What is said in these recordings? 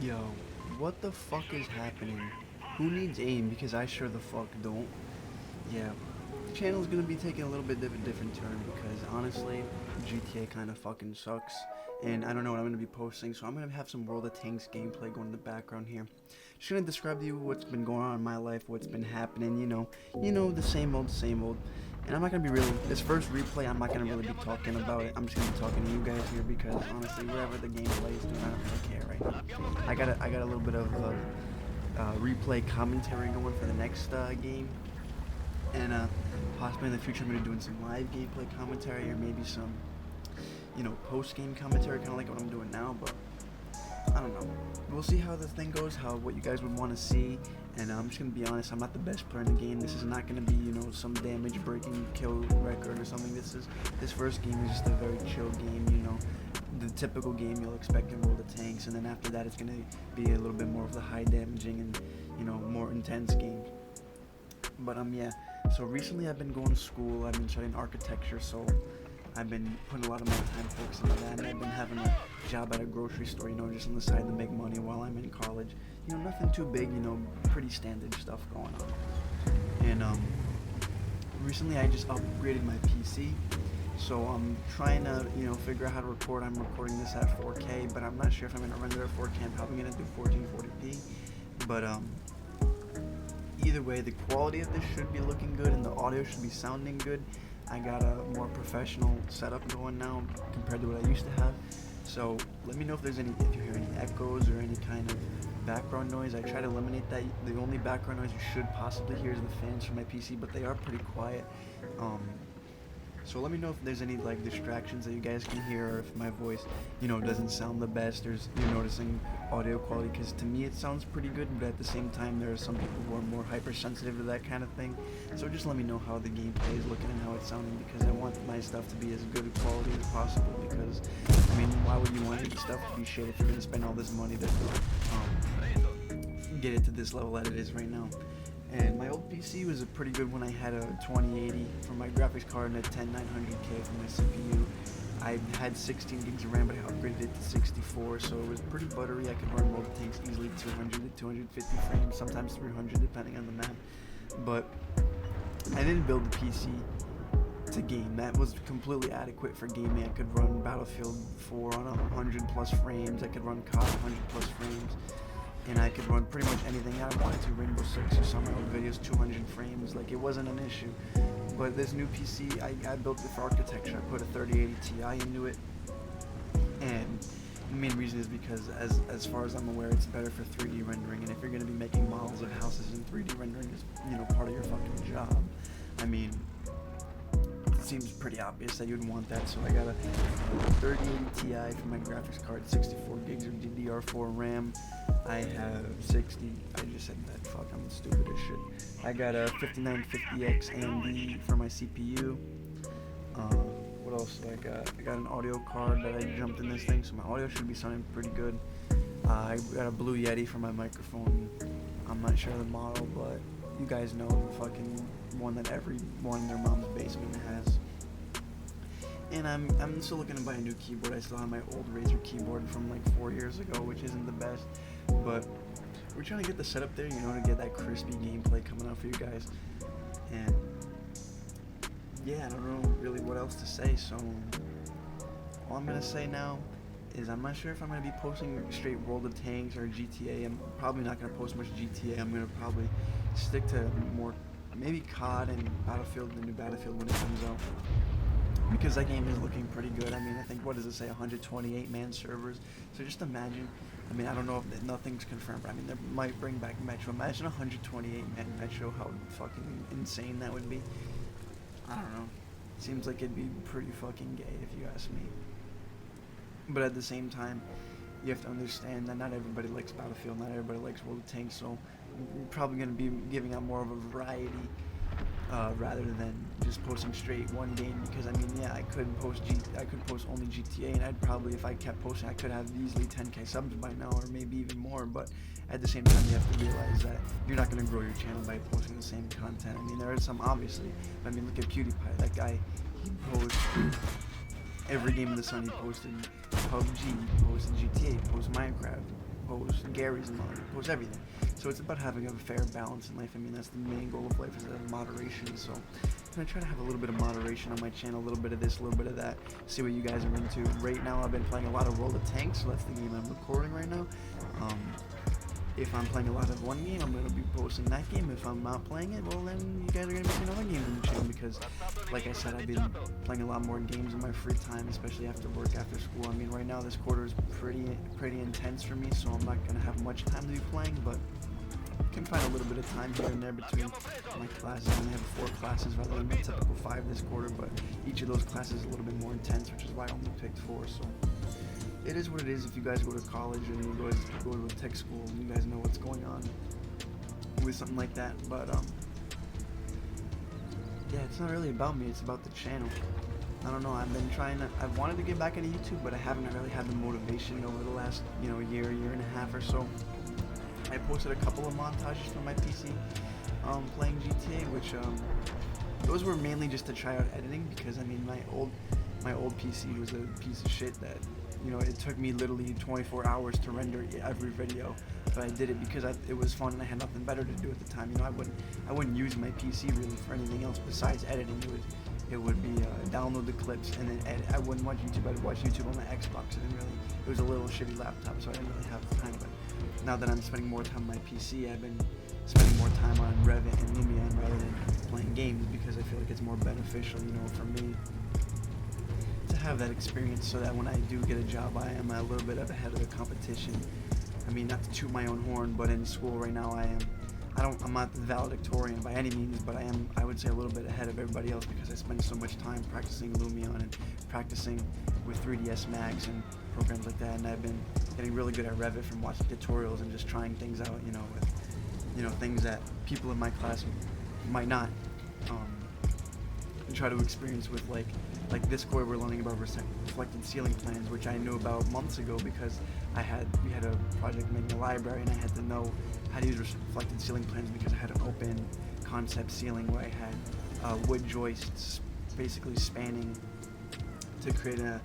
Yo, what the fuck is happening? Who needs aim? Because I sure the fuck don't. Yeah, the channel's gonna be taking a little bit of a different turn because honestly, GTA kind of fucking sucks. And I don't know what I'm gonna be posting, so I'm gonna have some World of Tanks gameplay going in the background here. Just gonna describe to you what's been going on in my life, what's been happening, the same old, same old. And I'm not gonna be really, this first replay, I'm not gonna really be talking about it. I'm just gonna be talking to you guys here because honestly, whatever the gameplay is doing, I don't really care right now. I got a little bit of replay commentary going for the next game, and possibly in the future I'm gonna be doing some live gameplay commentary or maybe some, post-game commentary, kind of like what I'm doing now. But I don't know. We'll see how the thing goes, what you guys would want to see. And I'm just gonna be honest, I'm not the best player in the game. This is not gonna be, some damage-breaking kill record or something. This first game is just a very chill game, the typical game you'll expect in World of Tanks. And then after that, it's gonna be a little bit more of the high damaging and more intense game. But yeah. So recently I've been going to school. I've been studying architecture, so I've been putting a lot of my time focusing on that, and I've been having a job at a grocery store, just on the side to make money while I'm in college. Nothing too big, pretty standard stuff going on. And recently I just upgraded my PC, so I'm trying to, figure out how to record. I'm recording this at 4K, but I'm not sure if I'm going to render at 4K. I'm probably going to do 1440p, but either way, the quality of this should be looking good, and the audio should be sounding good. I got a more professional setup going now compared to what I used to have. So let me know if you hear any echoes or any kind of background noise. I try to eliminate that. The only background noise you should possibly hear is the fans from my PC, but they are pretty quiet. So let me know if there's any distractions that you guys can hear, or if my voice, doesn't sound the best, or you're noticing audio quality, because to me it sounds pretty good, but at the same time there are some people who are more hypersensitive to that kind of thing. So just let me know how the gameplay is looking and how it's sounding, because I want my stuff to be as good a quality as possible, because why would you want your stuff to be shit if you're going to spend all this money to get it to this level that it is right now? And my old PC was a pretty good one. I had a 2080 for my graphics card and a 10900K for my CPU. I had 16 gigs of RAM, but I upgraded it to 64, so it was pretty buttery. I could run World of Tanks easily 200 to 250 frames, sometimes 300 depending on the map. But I didn't build the PC to game. That was completely adequate for gaming. I could run Battlefield 4 on 100 plus frames. I could run COD 100 plus frames. And I could run pretty much anything I wanted to. Rainbow Six, you saw my old videos, 200 frames, it wasn't an issue. But this new PC, I built it for architecture. I put a 3080 Ti into it, and the main reason is because, as far as I'm aware, it's better for 3D rendering. And if you're going to be making models of houses in 3D rendering is, part of your fucking job. It seems pretty obvious that you'd want that, so I got a 3080 Ti for my graphics card, 64 gigs of DDR4 RAM. I have 60, I just said that, fuck, I'm stupid as shit. I got a 5950X AMD for my CPU. What else do I got? I got an audio card that I jumped in this thing, so my audio should be sounding pretty good. I got a Blue Yeti for my microphone. I'm not sure of the model, but you guys know the fucking one that everyone in their mom's basement has. And I'm still looking to buy a new keyboard. I still have my old Razer keyboard from 4 years ago, which isn't the best, but we're trying to get the setup there, to get that crispy gameplay coming out for you guys. And yeah, I don't know really what else to say, so all I'm gonna say now is I'm not sure if I'm gonna be posting straight World of Tanks or GTA. I'm probably not gonna post much GTA. I'm gonna probably stick to more, maybe COD and Battlefield, the new Battlefield when it comes out, because that game is looking pretty good. I think, what does it say, 128 man servers? So just imagine, I don't know if nothing's confirmed, but they might bring back Metro. Imagine 128 man Metro, how fucking insane that would be. I don't know. Seems like it'd be pretty fucking gay if you ask me. But at the same time, you have to understand that not everybody likes Battlefield, not everybody likes World of Tanks, so we're probably going to be giving out more of a variety rather than just posting straight one game, because I could post only GTA, and I'd probably, if I kept posting, I could have easily 10k subs by now, or maybe even more. But at the same time, you have to realize that you're not going to grow your channel by posting the same content. There are some, obviously. Look at PewDiePie. That guy, he posts every game of the sun. He posted PUBG, he posted GTA, he posted Minecraft, post Gary's a mod, post everything. So it's about having a fair balance in life. I mean, that's the main goal of life, is moderation. So I try to have a little bit of moderation on my channel, a little bit of this, a little bit of that, see what you guys are into. Right now I've been playing a lot of Roll of Tanks, so that's the game I'm recording right now. If I'm playing a lot of one game, I'm going to be posting that game. If I'm not playing it, well then you guys are going to be seeing other games on the channel, because like I said, I've been playing a lot more games in my free time, especially after work, after school. I mean, right now this quarter is pretty intense for me, so I'm not going to have much time to be playing, but I can find a little bit of time here and there between my classes. I only have 4 classes rather than the typical 5 this quarter, but each of those classes is a little bit more intense, which is why I only picked 4, so it is what it is. If you guys go to college and you guys go to a tech school, you guys know what's going on with something like that. But yeah, it's not really about me, it's about the channel. I don't know, I've wanted to get back into YouTube, but I haven't really had the motivation over the last, year and a half or so. I posted a couple of montages from my PC playing GTA, which those were mainly just to try out editing, because I mean my old PC was a piece of shit that, it took me literally 24 hours to render every video, but I did it because it was fun and I had nothing better to do at the time. I wouldn't use my PC really for anything else besides editing. It would be download the clips and then edit. I wouldn't watch YouTube. I'd watch YouTube on my Xbox, and then it was a little shitty laptop, so I didn't really have time. But now that I'm spending more time on my PC, I've been spending more time on Revit and Lumion rather than playing games, because I feel like it's more beneficial, for me to have that experience, so that when I do get a job, I am a little bit ahead of the competition. I mean, not to toot my own horn, but in school right now I'm not the valedictorian by any means, but I would say a little bit ahead of everybody else, because I spend so much time practicing Lumion and practicing with 3ds Max and programs like that, and I've been getting really good at Revit from watching tutorials and just trying things out, with things that people in my class might not try to experience with, like this quarter we're learning about reflected ceiling plans, which I knew about months ago, because we had a project making a library, and I had to know how to use reflected ceiling plans, because I had an open concept ceiling where I had wood joists basically spanning to create a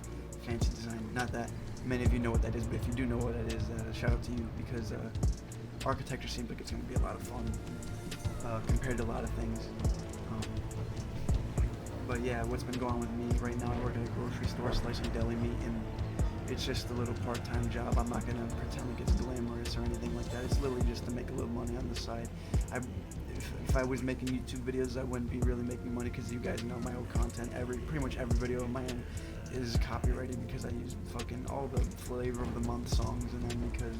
fancy design. Not that many of you know what that is, but if you do know what that is, shout out to you, because architecture seems like it's going to be a lot of fun compared to a lot of things. But yeah, what's been going on with me right now, I work at a grocery store slicing deli meat, and it's just a little part-time job. I'm not going to pretend like it's glamorous or anything like that. It's literally just to make a little money on the side. If I was making YouTube videos, I wouldn't be really making money, because you guys know my old content. Pretty much every video of mine is copyrighted, because I use fucking all the flavor of the month songs, and then because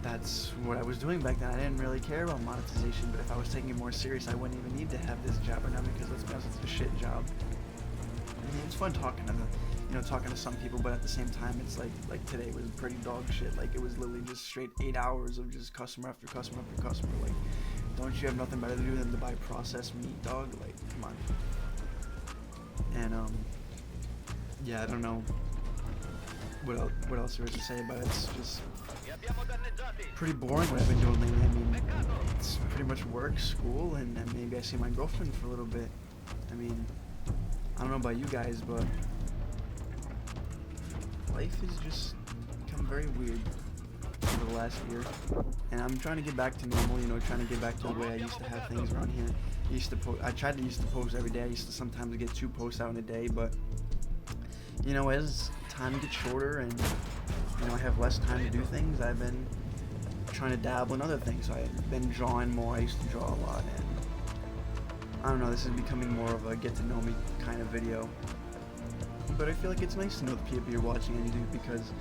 that's what I was doing back then. I didn't really care about monetization, but if I was taking it more serious, I wouldn't even need to have this job right now, because let's be honest, it's a shit job. I mean, it's fun talking to some people, but at the same time, it's like today was pretty dog shit. Like, it was literally just straight 8 hours of just customer after customer after customer. Like, don't you have nothing better to do than to buy processed meat, dog? Like, come on. And yeah, I don't know what else there is to say about it. It's just pretty boring what I've been doing lately. I mean, it's pretty much work, school, and maybe I see my girlfriend for a little bit. I mean, I don't know about you guys, but life has just become very weird over the last year, and I'm trying to get back to normal, trying to get back to the way I used to have things around here. I tried to post every day. I used to sometimes get 2 posts out in a day, but as time gets shorter and I have less time to do things, I've been trying to dabble in other things. So I've been drawing more. I used to draw a lot, and I don't know, this is becoming more of a get to know me kind of video. But I feel like it's nice to know the people you're watching on YouTube, because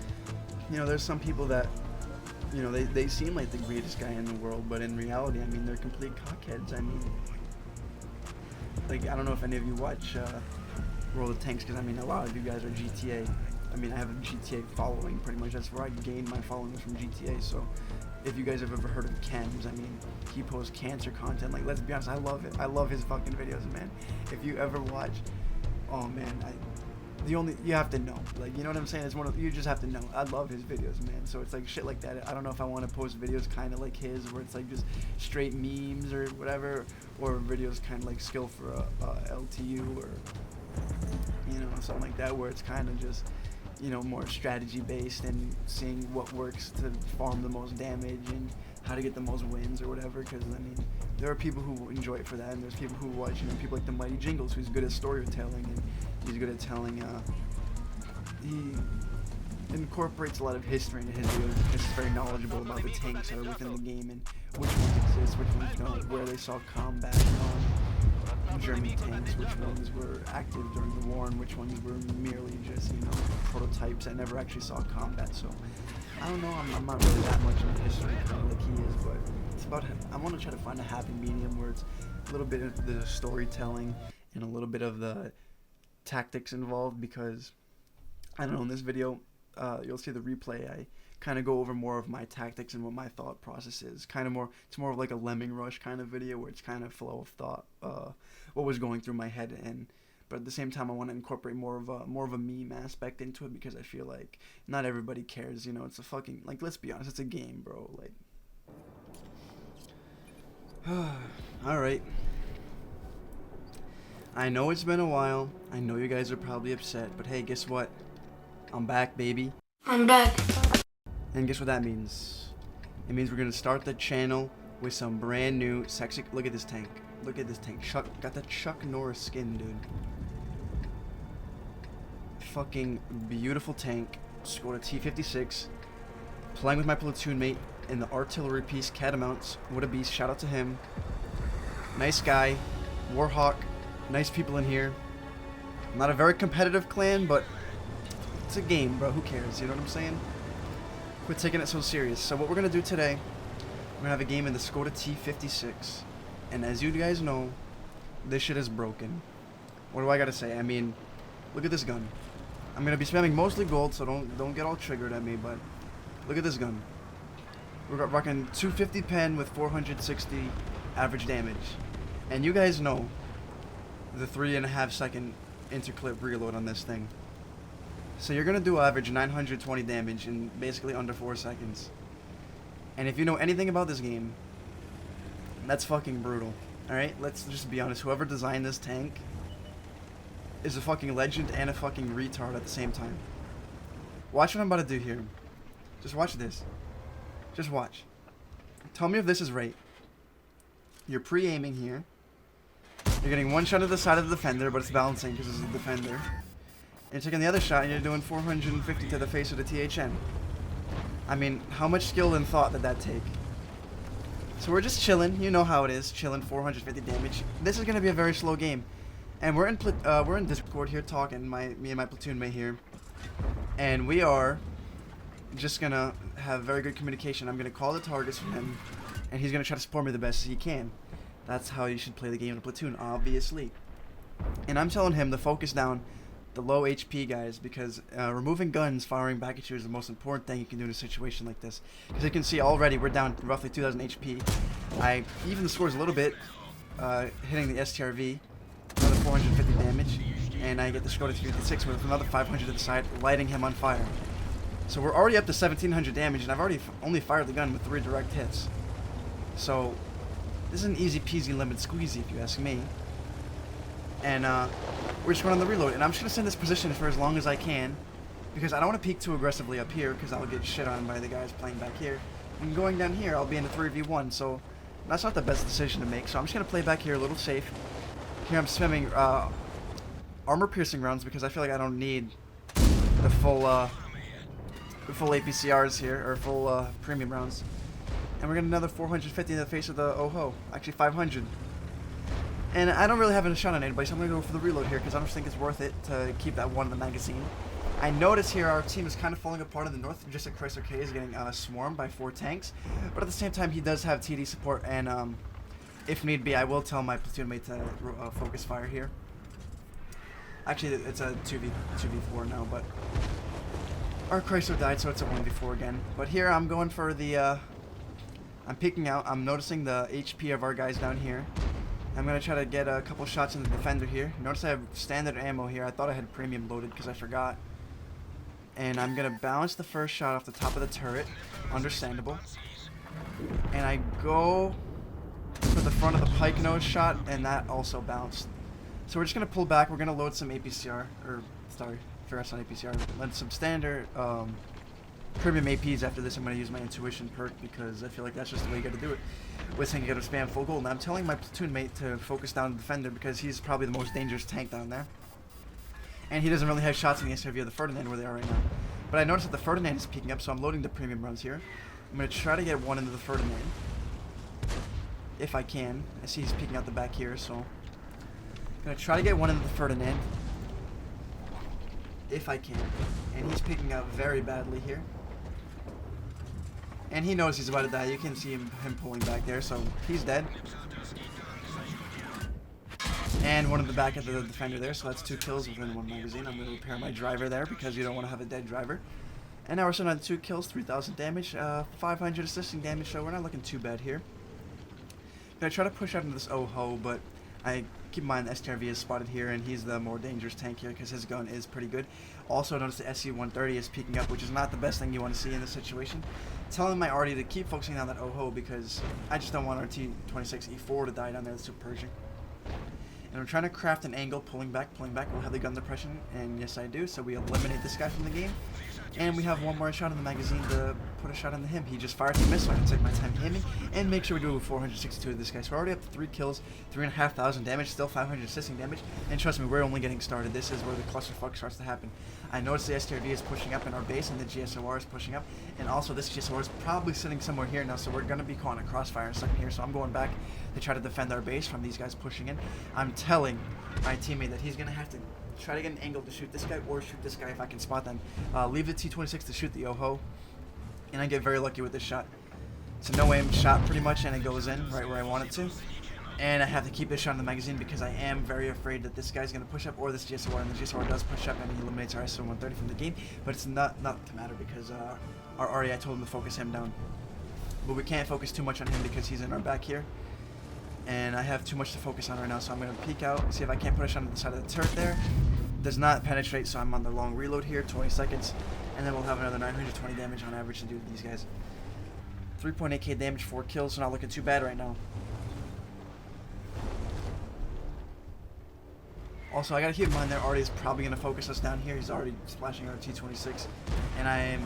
there's some people that they seem like the greatest guy in the world, but in reality, I mean, they're complete cockheads. I mean, like, I don't know if any of you watch Roll of Tanks, because I mean, a lot of you guys are GTA. I mean, I have a GTA following, pretty much. That's where I gained my following, from GTA. So if you guys have ever heard of Chems, I mean, he posts cancer content. Like, let's be honest, I love it. I love his fucking videos, man. If you ever watch, oh man, you have to know. Like, you know what I'm saying? You just have to know. I love his videos, man. So it's like shit like that. I don't know if I want to post videos kind of like his, where it's like just straight memes or whatever, or videos kind of like skill for a LTU, or something like that, where it's kind of just you know, more strategy based and seeing what works to farm the most damage and how to get the most wins or whatever. Because I mean, there are people who enjoy it for that, and there's people who watch, you know, people like the Mighty Jingles, who's good at storytelling and he's good at telling. He incorporates a lot of history into his videos because he's very knowledgeable about the tanks that are within the game and which ones exist, which ones don't, where they saw combat on German tanks, which ones were active during the war, and which ones were merely just, you know, prototypes that never actually saw combat. So I don't know, I'm not really that much into history like he is, but it's about, I want to try to find a happy medium where it's a little bit of the storytelling and a little bit of the tactics involved, because I don't know, in this video you'll see the replay, I kind of go over more of my tactics and what my thought process is. Kind of more, it's more of like a Lemming Rush kind of video where it's kind of flow of thought, what was going through my head, and but at the same time I want to incorporate more of a meme aspect into it, because I feel like not everybody cares, you know. It's a fucking, like, let's be honest, it's a game, bro. Like, all right. I know it's been a while. I know you guys are probably upset, but hey, guess what? I'm back, baby. I'm back. And guess what that means? It means we're gonna start the channel with some brand new sexy. Look at this tank. Look at this tank. Chuck got the Chuck Norris skin, dude. Fucking beautiful tank. Scored a T-56. Playing with my platoon mate in the artillery piece Catamounts. What a beast! Shout out to him. Nice guy. Warhawk. Nice people in here. Not a very competitive clan, but it's a game, bro. Who cares? You know what I'm saying? Quit taking it so serious. So what we're gonna do today, we're gonna have a game in the Skoda T-56, and as you guys know, this shit is broken. What do I gotta say? I mean, look at this gun. I'm gonna be spamming mostly gold, so don't get all triggered at me. But look at this gun. We're rocking 250 pen with 460 average damage, and you guys know the 3.5 second interclip reload on this thing. So you're gonna do average 920 damage in basically under 4 seconds. And if you know anything about this game, that's fucking brutal. Alright, let's just be honest. Whoever designed this tank is a fucking legend and a fucking retard at the same time. Watch what I'm about to do here. Just watch this. Just watch. Tell me if this is right. You're pre-aiming here. You're getting one shot at the side of the defender, but it's balancing because it's a defender. You're taking the other shot and you're doing 450 to the face of the THN. I mean, how much skill and thought did that take? So we're just chilling. You know how it is. Chilling, 450 damage. This is going to be a very slow game. And we're in Discord here talking, me and my platoon mate here. And we are just going to have very good communication. I'm going to call the targets from him, and he's going to try to support me the best he can. That's how you should play the game in a platoon, obviously. And I'm telling him to focus down the low HP guys, because removing guns firing back at you is the most important thing you can do in a situation like this. Because you can see already we're down roughly 2,000 HP. I even the scores a little bit, hitting the STRV, another 450 damage, and I get the Skoda T-56 with another 500 to the side, lighting him on fire. So we're already up to 1,700 damage, and I've already only fired the gun with 3 direct hits. So this is an easy peasy lemon squeezy if you ask me. And we're just going on the reload, and I'm just going to stay in this position for as long as I can, because I don't want to peek too aggressively up here, because I'll get shit on by the guys playing back here. And going down here, I'll be in a 3v1, so that's not the best decision to make. So I'm just going to play back here a little safe. Here I'm spamming armor-piercing rounds, because I feel like I don't need the full APCRs here, or full premium rounds. And we're getting another 450 in the face of the OHO. Actually 500. And I don't really have a shot on anybody, so I'm going to go for the reload here, because I don't think it's worth it to keep that one in the magazine. I notice here our team is kind of falling apart in the north, just like Chrysler K is getting swarmed by 4 tanks. But at the same time, he does have TD support, and if need be, I will tell my platoon mate to focus fire here. Actually, it's a 2v4 now, but our Chrysler died, so it's a 1v4 again. But here, I'm going for the, I'm peeking out. I'm noticing the HP of our guys down here. I'm going to try to get a couple shots in the defender here. Notice I have standard ammo here. I thought I had premium loaded because I forgot. And I'm going to bounce the first shot off the top of the turret. Understandable. And I go for the front of the pike nose shot, and that also bounced. So we're just going to pull back. We're going to load some APCR, or sorry, for us on APCR. Then some standard premium APs. After this, I'm going to use my intuition perk because I feel like that's just the way you got to do it. With saying you got to spam full gold. Now I'm telling my platoon mate to focus down the defender because he's probably the most dangerous tank down there. And he doesn't really have shots in the SRV of the Ferdinand where they are right now. But I noticed that the Ferdinand is peeking up, so I'm loading the premium runs here. I'm going to try to get one into the Ferdinand. If I can. I see he's peeking out the back here, so... I'm going to try to get one into the Ferdinand. If I can. And he's peeking out very badly here. And he knows he's about to die. You can see him pulling back there, so he's dead. And one in the back of the defender there, so that's 2 kills within 1 magazine. I'm going to repair my driver there because you don't want to have a dead driver. And now we're sitting on 2 kills, 3,000 damage, 500 assisting damage, so we're not looking too bad here. Gonna try to push out into this OHO, but I keep in mind the STRV is spotted here, and he's the more dangerous tank here because his gun is pretty good. Also notice the SC-130 is peeking up, which is not the best thing you want to see in this situation. Telling my arty to keep focusing on that OHO because I just don't want our T-26E4 to die down there. That's too Pershing. And I'm trying to craft an angle, pulling back. We'll have the gun depression, and yes I do, so we eliminate this guy from the game. And we have one more shot in the magazine to put a shot into him. He just fired, he missed, so I can take my time hitting and make sure we do 462 to this guy. So we're already up to 3 kills, 3,500 damage, still 500 assisting damage. And trust me, we're only getting started. This is where the clusterfuck starts to happen. I noticed the STRV is pushing up in our base, and the GSOR is pushing up. And also this GSOR is probably sitting somewhere here now, so we're going to be caught in a crossfire in a second here. So I'm going back to try to defend our base from these guys pushing in. I'm telling my teammate that he's going to have to try to get an angle to shoot this guy or shoot this guy if I can spot them. Leave the T-26 to shoot the OHO, and I get very lucky with this shot. It's a no-aim shot pretty much, and it goes in right where I want it to. And I have to keep this shot in the magazine because I am very afraid that this guy's going to push up or this GSOR, and the GSOR does push up and he eliminates our SO-130 from the game, but it's not to matter because our RE, I told him to focus him down. But we can't focus too much on him because he's in our back here. And I have too much to focus on right now, so I'm going to peek out, see if I can't put a shot on the side of the turret there. Does not penetrate, so I'm on the long reload here, 20 seconds. And then we'll have another 920 damage on average to do to these guys. 3.8k damage, 4 kills, so not looking too bad right now. Also, I got to keep in mind that Artie is probably going to focus us down here. He's already splashing our T-26. And I am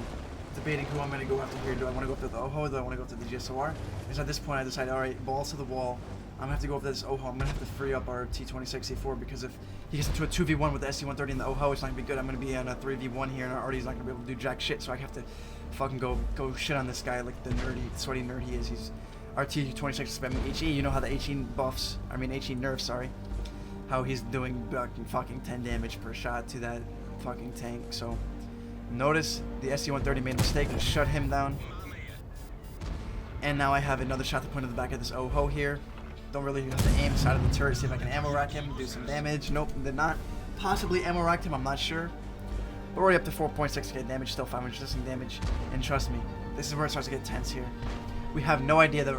debating who I'm going to go after here. Do I want to go after the OHO or do I want to go after the GSOR? Because at this point I decided, alright, balls to the wall. I'm going to have to go after this OHO. I'm going to have to free up our T-26A4 because if he gets into a 2v1 with the SC-130 and the OHO, it's not going to be good. I'm going to be on a 3v1 here and our Artie's not going to be able to do jack shit, so I have to fucking go shit on this guy like the sweaty nerd he is. He's our T-26 is spamming HE. You know how the HE nerfs, sorry. How he's doing fucking 10 damage per shot to that fucking tank. So notice the SC-130 made a mistake and shut him down. And now I have another shot to point at the back of this OHO here. Don't really have to aim side of the turret, see if I can ammo rack him, do some damage. Nope, did not. Possibly ammo racked him, I'm not sure. But we're already up to 4.6k damage, still 500 assisting damage. And trust me, this is where it starts to get tense here. We have no idea that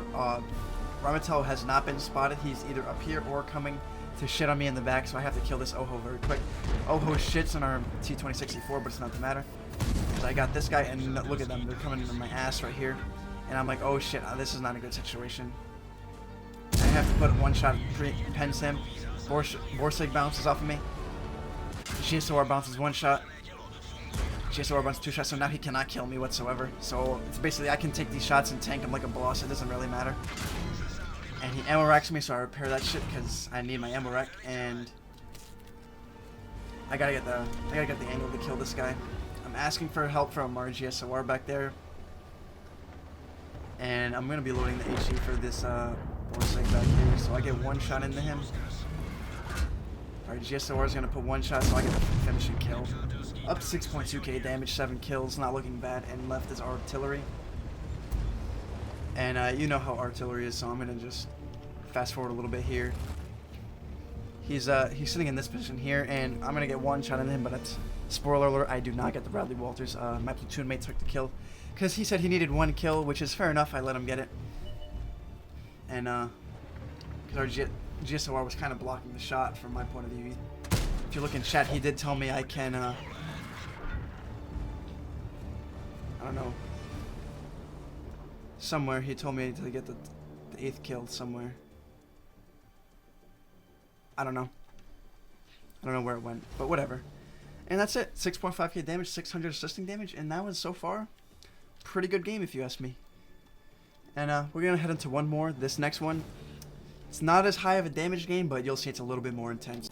Ramatel has not been spotted. He's either up here or coming to shit on me in the back, so I have to kill this OHO very quick. OHO shits on our T-2064, but it's not the matter. Because I got this guy, and look at them, they're coming into my ass right here. And I'm like, oh shit, this is not a good situation. I have to put one shot, pens him. Borsig bounces off of me. GSOR bounces one shot. GSOR bounces 2 shots, so now he cannot kill me whatsoever. So it's basically I can take these shots and tank him like a boss, it doesn't really matter. And he ammo racks me, so I repair that shit because I need my ammo rack, and I gotta get the angle to kill this guy. I'm asking for help from our GSOR back there, and I'm gonna be loading the HE for this Borsig back here, so I get one shot into him. Our GSOR is gonna put one shot, so I get the finishing kill. Up to 6.2k damage, 7 kills, not looking bad, and left is artillery. And you know how artillery is, so I'm gonna just fast forward a little bit here. He's sitting in this position here, and I'm gonna get one shot into him, but it's spoiler alert, I do not get the Bradley Walters. My platoon mate took the kill because he said he needed 1 kill, which is fair enough. I let him get it, and because our GSOR was kind of blocking the shot from my point of view. If you look in chat, he did tell me I can I don't know. Somewhere he told me to get the 8th kill somewhere. I don't know where it went, but whatever. And that's it. 6.5k damage, 600 assisting damage, and that was so far pretty good game if you ask me. And we're gonna head into one more. This next one, it's not as high of a damage game, but you'll see it's a little bit more intense.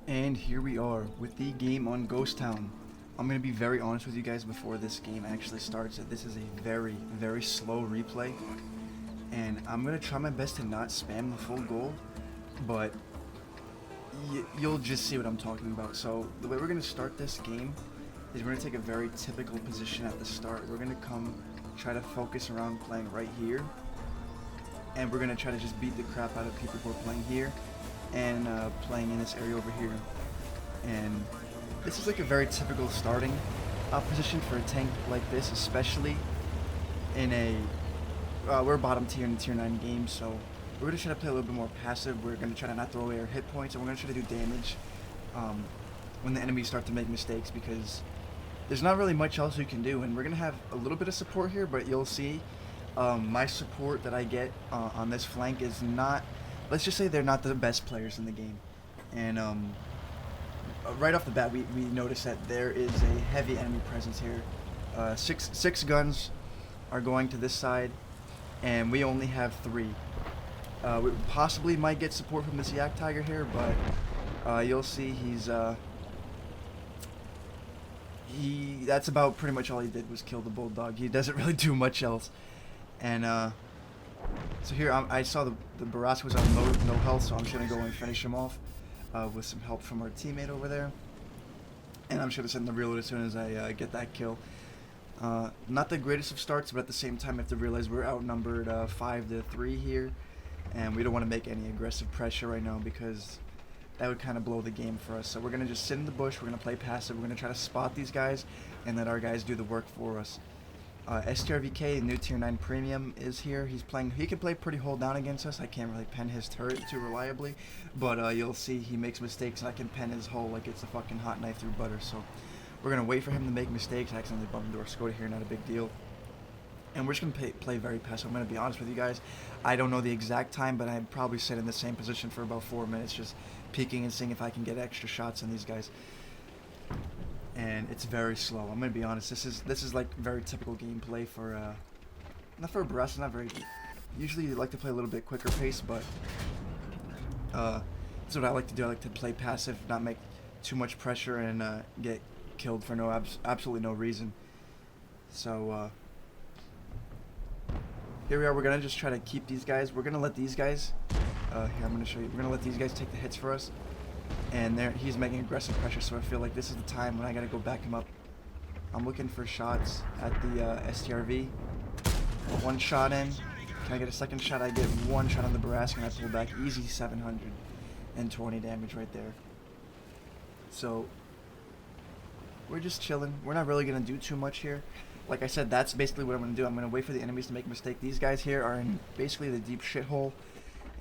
And here we are with the game on Ghost Town. I'm gonna be very honest with you guys before this game actually starts. That this is a very, very slow replay, and I'm gonna try my best to not spam the full gold, but you'll just see what I'm talking about. So the way we're gonna start this game is we're gonna take a very typical position at the start. We're gonna try to focus around playing right here, and we're gonna try to just beat the crap out of people who are playing here and playing in this area over here. And this is like a very typical starting position for a tank like this, especially in a we're bottom tier in the tier 9 game, so we're gonna try to play a little bit more passive. We're gonna try to not throw away our hit points, and we're gonna try to do damage when the enemies start to make mistakes, because there's not really much else we can do. And we're gonna have a little bit of support here, but you'll see my support that I get on this flank is not, let's just say they're not the best players in the game. And right off the bat, we notice that there is a heavy enemy presence here. Six guns are going to this side, and we only have 3. We possibly might get support from this Yak Tiger here, but you'll see that's about pretty much all he did was kill the Bulldog. He doesn't really do much else. And so here I saw the Barask was on no health, so I'm just gonna go and finish him off with some help from our teammate over there. And I'm just gonna send the reload as soon as I get that kill. Not the greatest of starts, but at the same time, I have to realize we're outnumbered 5-3 here, and we don't want to make any aggressive pressure right now because that would kind of blow the game for us. So we're gonna just sit in the bush. We're gonna play passive. We're gonna try to spot these guys and let our guys do the work for us. STRVK, new tier 9 premium, is here. He can play pretty hold down against us. I can't really pen his turret too reliably, but you'll see he makes mistakes, and I can pen his hull like it's a fucking hot knife through butter. So we're gonna wait for him to make mistakes. I accidentally bumped into our Skoda here, not a big deal. And we're just gonna play very passive. I'm gonna be honest with you guys. I don't know the exact time, but I probably sit in the same position for about 4 minutes, just peeking and seeing if I can get extra shots on these guys. And it's very slow. I'm gonna be honest. This is like very typical gameplay for not for a Barask. Not very. Usually, you like to play a little bit quicker pace, but that's what I like to do. I like to play passive, not make too much pressure, and get killed for absolutely no reason. So here we are. We're gonna just try to keep these guys. We're gonna let these guys. Here, I'm gonna show you. We're gonna let these guys take the hits for us. And he's making aggressive pressure, so I feel like this is the time when I gotta go back him up. I'm looking for shots at the STRV. One shot in. Can I get a second shot? I get one shot on the Barask, and I pull back easy 720 damage right there. So we're just chilling. We're not really gonna do too much here. Like I said, that's basically what I'm gonna do. I'm gonna wait for the enemies to make a mistake. These guys here are in basically the deep shithole,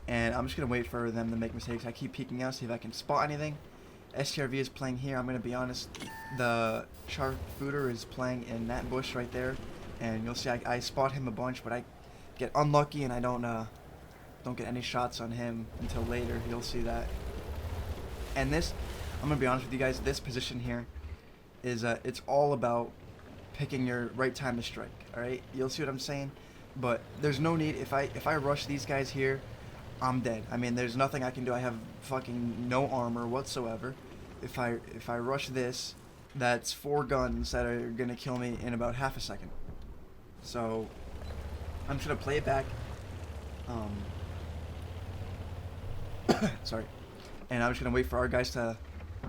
and I'm just gonna wait for them to make mistakes. I keep peeking out, see if I can spot anything. STRV is playing here. I'm gonna be honest. The Sharpshooter is playing in that bush right there, and you'll see I spot him a bunch, but I get unlucky and I don't get any shots on him until later. You'll see that. And this, I'm gonna be honest with you guys. This position here is it's all about picking your right time to strike. All right, you'll see what I'm saying. But there's no need. If I rush these guys here, I'm dead. I mean, there's nothing I can do. I have fucking no armor whatsoever. If I rush this, that's 4 guns that are gonna kill me in about half a second. So I'm just gonna play it back. Sorry. And I'm just gonna wait for our guys to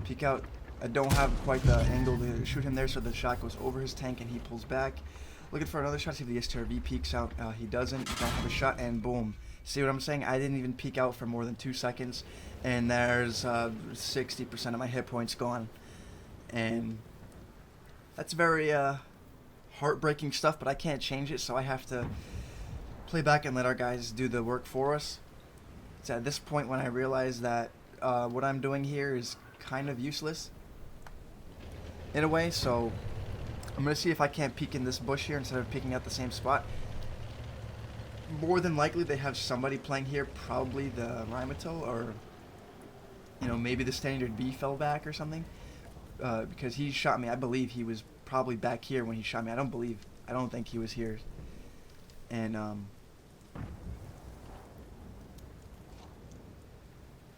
peek out. I don't have quite the angle to shoot him there, so the shot goes over his tank and he pulls back. Looking for another shot, see if the STRV peeks out. He doesn't. Don't have a shot, and boom. See what I'm saying? I didn't even peek out for more than 2 seconds, and there's 60% of my hit points gone. And that's very heartbreaking stuff, but I can't change it, so I have to play back and let our guys do the work for us. It's at this point when I realize that what I'm doing here is kind of useless in a way, so I'm going to see if I can't peek in this bush here instead of peeking at the same spot. More than likely they have somebody playing here, probably the Rhymato, or you know, maybe the standard B fell back or something. because he shot me. I believe he was probably back here when he shot me. I don't think he was here. And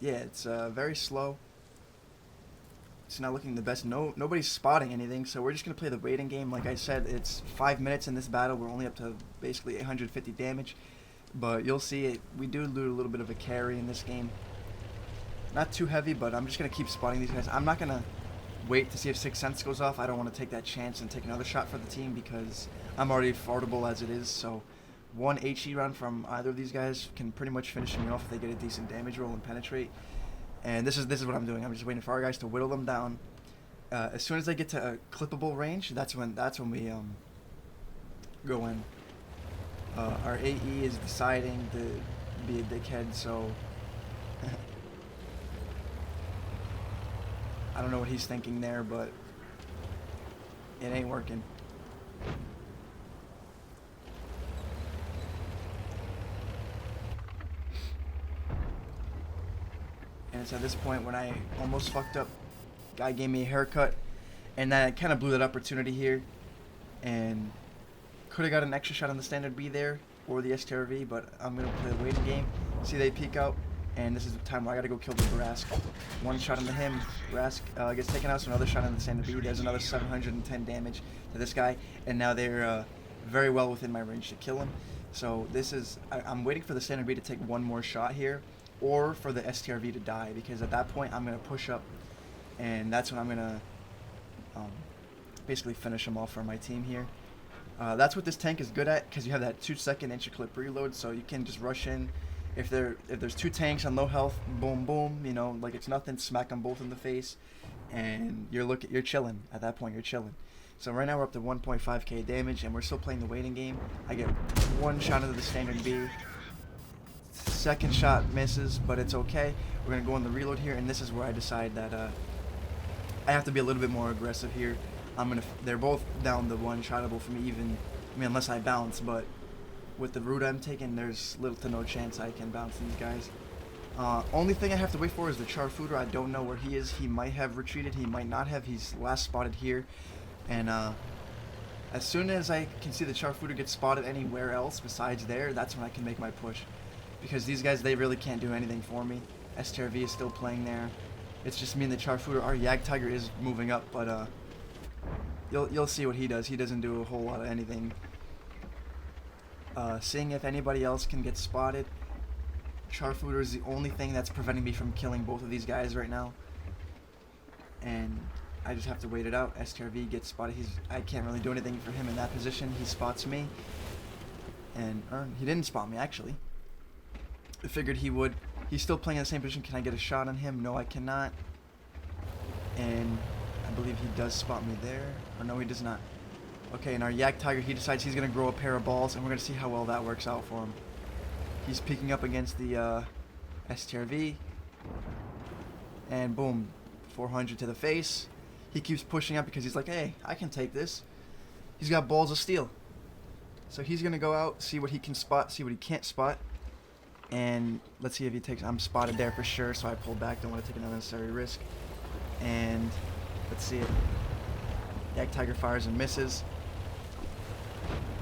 yeah, it's very slow. It's not looking the best. Nobody's spotting anything, so we're just gonna play the waiting game. Like I said, it's 5 minutes in this battle. We're only up to basically 850 damage, but you'll see it. We do lose a little bit of a carry in this game. Not too heavy, but I'm just gonna keep spotting these guys. I'm not gonna wait to see if Sixth Sense goes off. I don't want to take that chance and take another shot for the team because I'm already fartable as it is. So one HE round from either of these guys can pretty much finish me off if they get a decent damage roll and penetrate. And this is what I'm doing. I'm just waiting for our guys to whittle them down. As soon as they get to a clippable range, that's when we go in. Our AE is deciding to be a dickhead, so I don't know what he's thinking there, but it ain't working. And it's at this point when I almost fucked up. Guy gave me a haircut, and that kind of blew that opportunity here. And could have got an extra shot on the standard B there or the STRV, but I'm gonna play the waiting game. See, they peek out, and this is the time where I gotta go kill the Rask. One shot into him, Rask gets taken out, so another shot on the standard B. There's another 710 damage to this guy, and now they're very well within my range to kill him. So this is, I'm waiting for the standard B to take one more shot here, or for the STRV to die, because at that point I'm going to push up, and that's when I'm going to basically finish them off for my team here. That's what this tank is good at, because you have that 2-second inch clip reload, so you can just rush in. If there's two tanks on low health, boom boom, you know, like it's nothing, smack them both in the face, and you're chilling. At that point, you're chilling. So right now we're up to 1.5k damage, and we're still playing the waiting game. I get one shot into the standard B. Second shot misses, but it's okay. We're gonna go on the reload here, and this is where I decide that I have to be a little bit more aggressive here. They're both down the one-shotable for me, unless I bounce, but with the route I'm taking, there's little to no chance I can bounce these guys. Only thing I have to wait for is the Charfooter. I don't know where he is. He might have retreated, he might not have. He's last spotted here, and as soon as I can see the Charfooter get spotted anywhere else besides there, that's when I can make my push. Because these guys, they really can't do anything for me. STRV is still playing there. It's just me and the Charfooter. Our Yag Tiger is moving up, but you'll see what he does. He doesn't do a whole lot of anything. Seeing if anybody else can get spotted. Charfooter is the only thing that's preventing me from killing both of these guys right now. And I just have to wait it out. STRV gets spotted. I can't really do anything for him in that position. He spots me. And he didn't spot me, actually. I figured he would. He's still playing in the same position. Can I get a shot on him? No, I cannot. And I believe he does spot me there. Or no, he does not. Okay, and our Yak Tiger, he decides he's going to grow a pair of balls, and we're going to see how well that works out for him. He's peeking up against the STRV. And boom, 400 to the face. He keeps pushing up because he's like, hey, I can take this. He's got balls of steel. So he's going to go out, see what he can spot, see what he can't spot. And let's see if he takes. I'm spotted there for sure, so I pull back. Don't want to take an unnecessary risk. And let's see it. Yak Tiger fires and misses.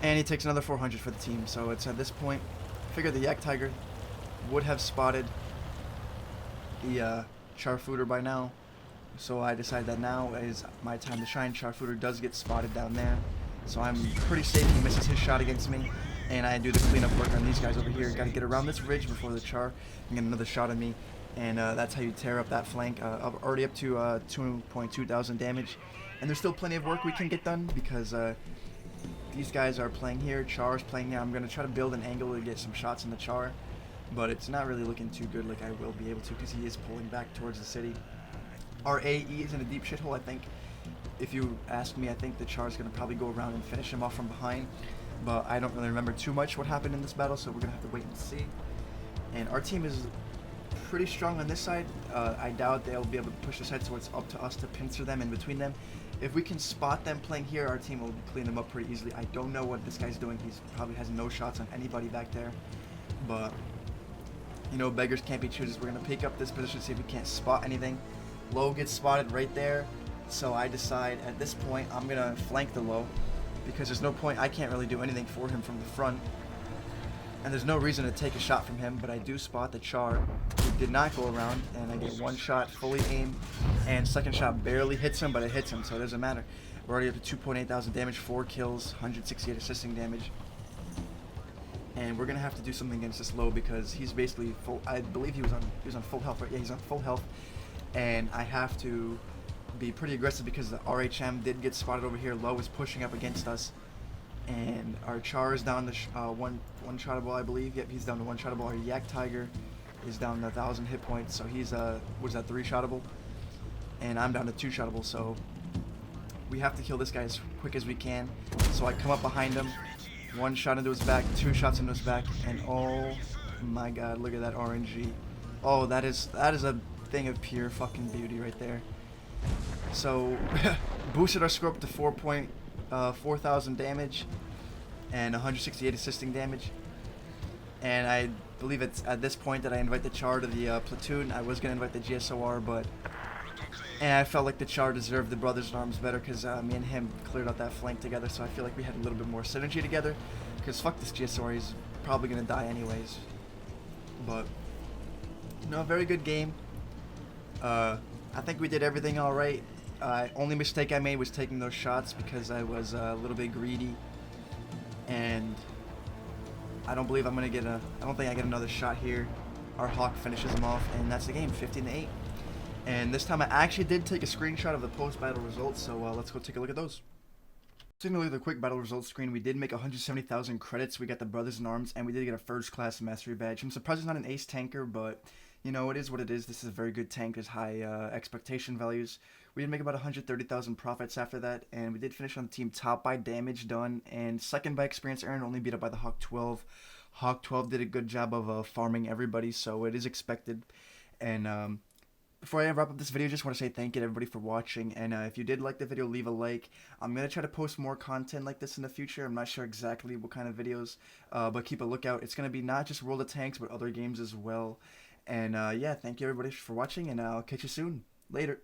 And he takes another 400 for the team. So it's at this point, I figure the Yak Tiger would have spotted the Charfooter by now. So I decide that now is my time to shine. Charfooter does get spotted down there. So I'm pretty safe. He misses his shot against me. And I do the cleanup work on these guys over here. Got to get around this ridge before the Char and get another shot on me. And that's how you tear up that flank. Already up to 2.2 thousand damage. And there's still plenty of work we can get done because these guys are playing here. Char's playing here. I'm going to try to build an angle to get some shots in the Char. But it's not really looking too good like I will be able to because he is pulling back towards the city. Our AE is in a deep shithole, I think. If you ask me, I think the Char's going to probably go around and finish him off from behind. But I don't really remember too much what happened in this battle, so we're going to have to wait and see. And our team is pretty strong on this side. I doubt they'll be able to push this side, so it's up to us to pincer them in between them. If we can spot them playing here, our team will clean them up pretty easily. I don't know what this guy's doing. He probably has no shots on anybody back there. But, you know, beggars can't be choosers. We're going to pick up this position, see if we can't spot anything. Low gets spotted right there. So I decide at this point I'm gonna flank the low because there's no point. I can't really do anything for him from the front, and there's no reason to take a shot from him. But I do spot the char, who did not go around, and I get one shot fully aimed, and second shot barely hits him, but it hits him, so it doesn't matter. We're already up to 2.8 thousand damage, 4 kills, 168 assisting damage. And we're gonna have to do something against this low because he's basically full. I believe he was on full health, right? Yeah, he's on full health, and I have to be pretty aggressive because the RHM did get spotted over here. Low is pushing up against us, and our char is down to one shottable, I believe. Yep, he's down to one shottable. Our Yak Tiger is down to 1,000 hit points, so he's what is that, 3 shottable, and I'm down to 2 shottable. So we have to kill this guy as quick as we can. So I come up behind him. 1 shot into his back, 2 shots into his back, and oh my god, look at that RNG. Oh, that is a thing of pure fucking beauty right there. So, boosted our score up to 4,000 damage and 168 assisting damage. And I believe it's at this point that I invite the char to the platoon. I was going to invite the GSOR, but and I felt like the char deserved the brothers in arms better because me and him cleared out that flank together, so I feel like we had a little bit more synergy together. Because fuck this GSOR, he's probably going to die anyways. But, no, very good game. I think we did everything alright. Only mistake I made was taking those shots because I was a little bit greedy. And I don't believe I'm going to get I don't think I get another shot here. Our Hawk finishes him off, and that's the game, 15-8. And this time I actually did take a screenshot of the post-battle results, so let's go take a look at those. Taking a look at the quick battle results screen, we did make 170,000 credits, we got the Brothers in Arms, and we did get a first class mastery badge. I'm surprised it's not an ace tanker, but you know, it is what it is. This is a very good tank, there's high expectation values. We did make about 130,000 profits after that, and we did finish on the team top by damage done, and second by experience earned, only beat up by the Hawk 12. Hawk 12 did a good job of farming everybody, so it is expected. And before I wrap up this video, I just want to say thank you to everybody for watching, and if you did like the video, leave a like. I'm going to try to post more content like this in the future. I'm not sure exactly what kind of videos, but keep a lookout. It's going to be not just World of Tanks, but other games as well. And yeah, thank you everybody for watching, and I'll catch you soon. Later.